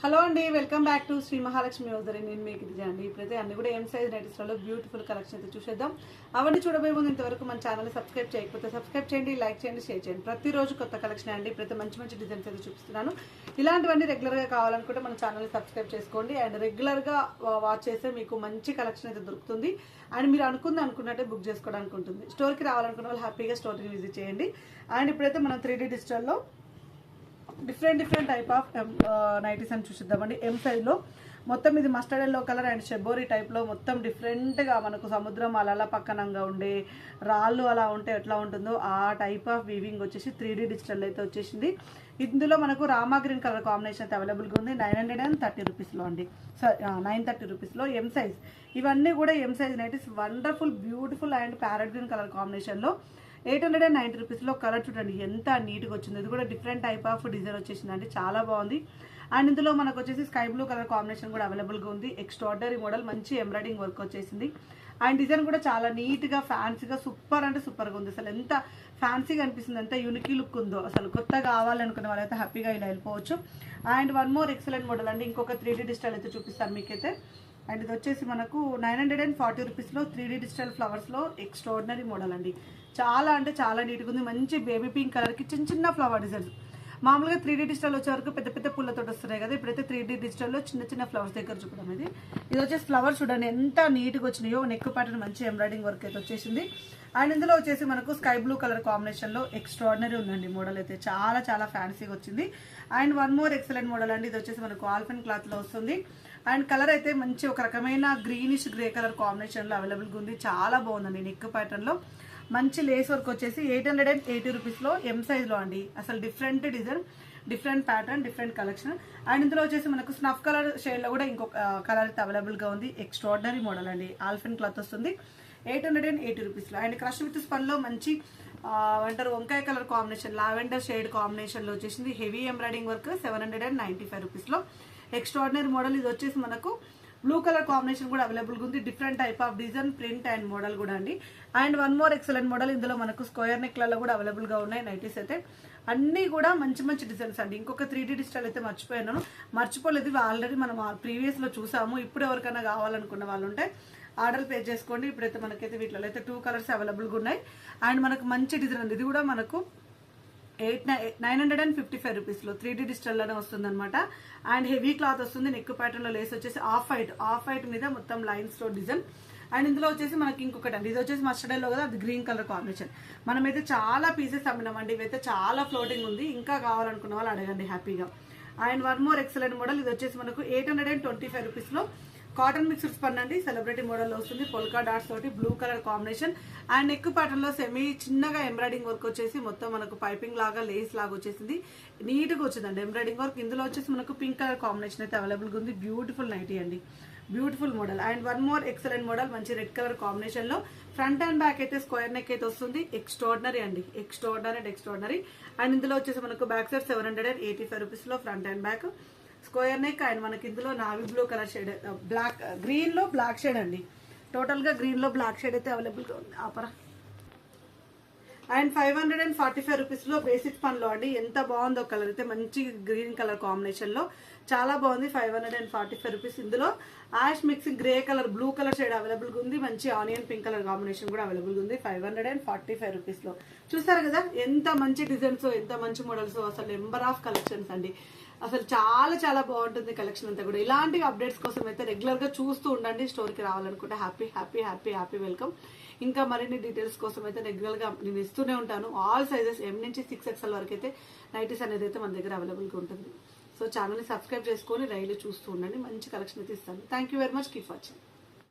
Hello అండి, welcome back to Shri Mahalakshmi ఉదరి. నేను మీకు ఇది అండి. ఇప్పుడైతే అన్ని కూడా ఎం సైజ్ నైటీస్లలో బ్యూటిఫుల్ కలెక్షన్ అయితే చూసేద్దాం. అవన్నీ చూడబోయే ముందు ఇంతవరకు మన ఛానల్ని సబ్స్క్రైబ్ చేయకపోతే సబ్స్క్రైబ్ చేయండి, లైక్ చేయండి, షేర్ చేయండి. ప్రతిరోజు కొత్త కలెక్షన్ అండి. ప్రతి మంచి మంచి డిజైన్స్ అయితే చూపిస్తున్నాను. ఇలాంటివన్నీ రెగ్యులర్గా కావాలనుకుంటే మన ఛానల్ని సబ్స్క్రైబ్ చేసుకోండి. అండ్ రెగ్యులర్గా వాచ్ చేస్తే మీకు మంచి కలెక్షన్ అయితే దొరుకుతుంది. అండ్ మీరు అనుకున్నట్టే బుక్ చేసుకోవడానికి ఉంటుంది. స్టోర్కి రావాలనుకున్న వాళ్ళు హ్యాపీగా స్టోర్కి విజిట్ చేయండి. అండ్ ఇప్పుడైతే మనం 3D డిజిటల్లో డిఫరెంట్ టైప్ ఆఫ్ నైటీస్ అని చూసిద్దామండి. ఎం సైజ్లో మొత్తం ఇది mustard yellow colour and shibori టైప్లో మొత్తం డిఫరెంట్గా మనకు సముద్రం అలా పక్కనంగా ఉండే రాళ్ళు అలా ఉంటే ఎట్లా ఉంటుందో ఆ టైప్ ఆఫ్ వీవింగ్ వచ్చేసి 3D డిజిటల్ అయితే వచ్చేసింది. ఇందులో మనకు రామా గ్రీన్ కలర్ కాంబినేషన్ అయితే అవైలబుల్గా ఉంది. 930 రూపీస్లో అండి. 930 రూపీస్లో ఎం సైజ్. ఇవన్నీ కూడా M size nighties. Wonderful beautiful and parrot green colour కాంబినేషన్లో 890 రూపీస్లో. కలర్ చూడండి ఎంత నీట్గా వచ్చింది. ఇది కూడా డిఫరెంట్ టైప్ ఆఫ్ డిజైన్ వచ్చేసిందండి, చాలా బాగుంది. అండ్ ఇందులో మనకు వచ్చేసి స్కై బ్లూ కలర్ కాంబినేషన్ కూడా అవైలబుల్గా ఉంది. ఎక్స్ట్రాడనరీ మోడల్, మంచి ఎంబ్రాయిడింగ్ వర్క్ వచ్చేసింది. అండ్ డిజైన్ కూడా చాలా నీట్గా ఫ్యాన్సీగా సూపర్ అంటే సూపర్గా ఉంది. అసలు ఎంత ఫ్యాన్సీగా అనిపిస్తుంది, ఎంత యూనికీ లుక్ ఉందో. అసలు కొత్తగా కావాలనుకునే వాళ్ళైతే హ్యాపీగా ఇలా వెళ్ళిపోవచ్చు. And one more excellent model అండి. ఇంకొక 3D డిజిటల్ అయితే చూపిస్తాను మీకైతే. అండ్ ఇది వచ్చేసి మనకు 940 రూపీస్లో 3D డిజిటల్ ఫ్లవర్స్లో ఎక్స్ట్రాడినరీ మోడల్ అండి. చాలా అంటే చాలా నీట్గా ఉంది. మంచి బేబీ పింక్ కలర్కి చిన్న ఫ్లవర్ డిజైన్స్. మామూలుగా 3D డిజిటల్ వచ్చే వరకు పెద్ద పుల్లతో వస్తున్నాయి కదా, ఇప్పుడైతే 3D డిజిటల్లో చిన్న ఫ్లవర్స్ దగ్గర చూపడం. ఇది వచ్చేసి ఫ్లవర్స్ చూడండి ఎంత నీట్గా వచ్చినాయో. నెక్ ప్యాటర్న్ మంచి ఎంబ్రాయిడింగ్ వర్క్ అయితే వచ్చేసింది. అండ్ ఇందులో వచ్చేసి మనకు స్కై బ్లూ కలర్ కాంబినేషన్లో ఎక్స్ట్రాడినరీ ఉందండి. మోడల్ అయితే చాలా ఫ్యాన్సీగా వచ్చింది. And one more excellent model అండి. ఇది వచ్చేసి మనకు ఆల్ఫెన్ క్లాత్లో వస్తుంది. అండ్ కలర్ అయితే మంచి ఒక రకమైన గ్రీనిష్ గ్రే కలర్ కాంబినేషన్లో అవైలబుల్గా ఉంది. చాలా బాగుందండి. నెక్ ప్యాటర్న్లో మంచి లేస్ వర్క్ వచ్చేసి 880 రూపీస్లో ఎం సైజ్లో అండి. అసలు different design, different pattern, different collection. And ఇందులో వచ్చేసి మనకు స్నఫ్ కలర్ షేడ్లో కూడా ఇంకొక కలర్ అయితే అవైలబుల్గా ఉంది. ఎక్స్ట్రాడినరీ మోడల్ అండి. ఆల్ఫెన్ క్లాత్ వస్తుంది 880 రూపీస్లో. అండ్ క్రష్ విత్ స్పన్లో మంచి అంటారు వంకాయ కలర్ కాంబినేషన్, లావెండర్ షేడ్ కాంబినేషన్లో వచ్చేసింది. హెవీ ఎంబ్రాయిడింగ్ వర్క్ 795 రూపీస్లో. Extraordinary model. ఇది వచ్చేసి మనకు బ్లూ కలర్ కాంబినేషన్ కూడా అవైలబుల్గా ఉంది. Different type of design, print and model కూడా అండి. And one more excellent model. ఇందులో మనకు స్క్వేర్ నెక్లలో కూడా అవైలబుల్గా ఉన్నాయి నైటీస్ అయితే. అన్నీ కూడా మంచి డిజైన్స్ అండి. ఇంకొక 3D డిజిటల్ అయితే మర్చిపోలేదు. ఆల్రెడీ మనం ప్రీవియస్లో చూసాము. ఇప్పుడు ఎవరికైనా కావాలనుకున్న వాళ్ళు ఉంటే ఆర్డర్ పే చేసుకోండి. ఇప్పుడైతే మనకైతే వీటిలో అయితే 2 కలర్స్ అవైలబుల్గా ఉన్నాయి. అండ్ మనకు మంచి డిజైన్ అండి. ఇది కూడా మనకు 955 రూపీస్లో 3D డిజిటల్లోనే వస్తుంది అనమాట. అండ్ హెవీ క్లాత్ వస్తుంది. నెక్ ప్యాటర్న్లో లేస్ వచ్చేసి ఆఫ్ వైట్ మీద మొత్తం లైన్స్లో డిజైన్. అండ్ ఇందులో వచ్చేసి మనకి ఇంకొకటి అండి. ఇది వచ్చేసి మస్టర్డ్ ఎల్లో కదా, అది గ్రీన్ కలర్ కాంబినేషన్. మనమైతే చాలా పీసెస్ అమ్మినామండి. ఇవైతే చాలా ఫ్లోటింగ్ ఉంది. ఇంకా కావాలనుకున్న వాళ్ళు అడగండి హ్యాపీగా. And one more excellent model. ఇది వచ్చేసి మనకు 825 రూపీస్లో కాటన్ మిక్స్డ్ స్పన్ అండి. సెలబ్రిటీ మోడల్ వస్తుంది. పొల్కా డాట్స్ తోటి blue colour combination. And neck pattern లో సెమీ చిన్నగా ఎంబ్రాయిడింగ్ వర్క్ వచ్చేసి మొత్తం మనకు పైపింగ్ లాగా లేస్ లాగా వచ్చేసింది. నీట్గా వచ్చిందండి ఎంబ్రాయిడింగ్ వర్క్. ఇందులో వచ్చేసి మనకు పింక్ కలర్ కాంబినేషన్ అయితే అవైలబుల్గా ఉంది. బ్యూటిఫుల్ నైటీ అండి, beautiful model. And one more excellent model. మంచి రెడ్ కలర్ కాంబినేషన్ లో ఫ్రంట్ అండ్ బ్యాక్ అయితే స్క్వేర్ నెక్ అయితే వస్తుంది. ఎక్స్ట్రాడినరీ అండి, ఎక్స్ట్రాడినరీ. అండ్ ఇందులో వచ్చేసి మనకు బ్యాక్ సైడ్ 785 రూపీస్లో front and back square neck. And మనకి ఇందులో navy blue colour shade, green లో బ్లాక్ షేడ్ అండి. టోటల్ గా గ్రీన్ లో బ్లాక్ షేడ్ అయితే అవైలబుల్ గా ఉంది. ఆపరా. అండ్ 545 రూపీస్లో బేసిక్ పన్లో అండి. ఎంత బాగుందో కలర్ అయితే, మంచి గ్రీన్ కలర్ కాంబినేషన్ లో చాలా బాగుంది. 545 రూపీస్. ఇందులో ash mixing grey colour, blue colour shade available గా ఉంది. మంచి ఆనియన్ పింక్ కలర్ కాంబినేషన్ కూడా అవైలబుల్ గా ఉంది. 545 రూపీస్లో. చూసారు కదా ఎంత మంచి డిజైన్స్, ఎంత మంచి మోడల్స్. అసలు నెంబర్ ఆఫ్ కలెక్షన్స్ అండి. అసలు చాలా బాగుంటుంది కలెక్షన్ అంతా కూడా. ఇలాంటి అప్డేట్స్ కోసం అయితే రెగ్యులర్ గా చూస్తూ ఉండండి. స్టోర్కి రావాలనుకుంటే హ్యాపీ వెల్కమ్. ఇంకా మరిన్ని డీటెయిల్స్ కోసం అయితే రెగ్యులర్ గా నేను ఇస్తూనే ఉంటాను. ఆల్ సైజెస్ M నుంచి 6XL వరకు అయితే నైటీస్ అనేది అయితే మన దగ్గర అవైలబుల్గా ఉంటుంది. సో ఛానల్ని సబ్స్క్రైబ్ చేసుకొని రైలు చూస్తూ ఉండండి. మంచి కలెక్షన్ అయితే ఇస్తాను. Thank you very much. Keep watching.